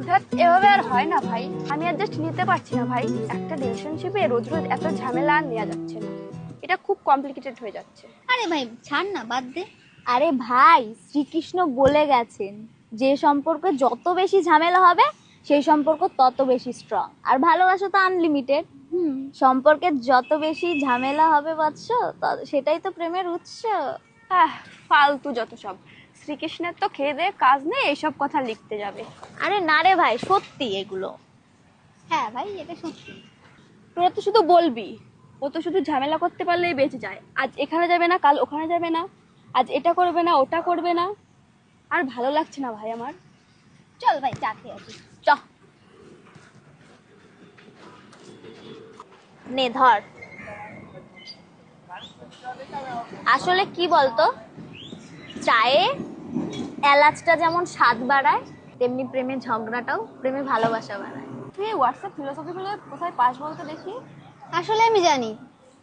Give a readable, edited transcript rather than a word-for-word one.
ধ্যাৎ, এভাবে আর হয় না ভাই, আমি অ্যাডজাস্ট নিতে পারছি না ভাই। একটা রিলেশনশিপে রোজ রোজ এত ঝামেলা আর নেওয়া যাচ্ছে না, এটা খুব কমপ্লিকেটেড হয়ে যাচ্ছে। আরে ভাই ছাড় না, বাদ দে। আরে ভাই, শ্রীকৃষ্ণ বলে গেছেন যে সম্পর্কে যত বেশি ঝামেলা হবে সেই সম্পর্ক তত বেশি স্ট্রং। আর ভালোবাসা তো আনলিমিটেড। সম্পর্কে যত বেশি ঝামেলা হবে বৎস, সেটাই তো প্রেমের উৎস। ফালতু যত সব। শ্রীকৃষ্ণের তো খেয়ে দে কাজ নেই এইসব কথা লিখতে যাবে। আরে না রে ভাই, সত্যি এগুলো। হ্যাঁ ভাই, এটা সত্যি। তোরা তো শুধু বলবি, ও তো শুধু ঝামেলা করতে পারলেই বেঁচে যায়। আজ এখানে যাবে না, কাল ওখানে যাবে না, আজ এটা করবে না, ওটা করবে না। আর ভালো লাগছে না ভাই আমার। চল ভাই, চা খেয়ে আসি। চ, নে ধর। আসলে কি বলতো, চায়ে এলাচটা যেমন স্বাদ বাড়ায়, তেমনি প্রেমে ঝগড়াটাও প্রেমে ভালোবাসা বাড়ায়। তুই হোয়াটসঅ্যাপ ফিলোসফি গুলো কোথায় পাস বলতে দেখি। আসলে আমি জানি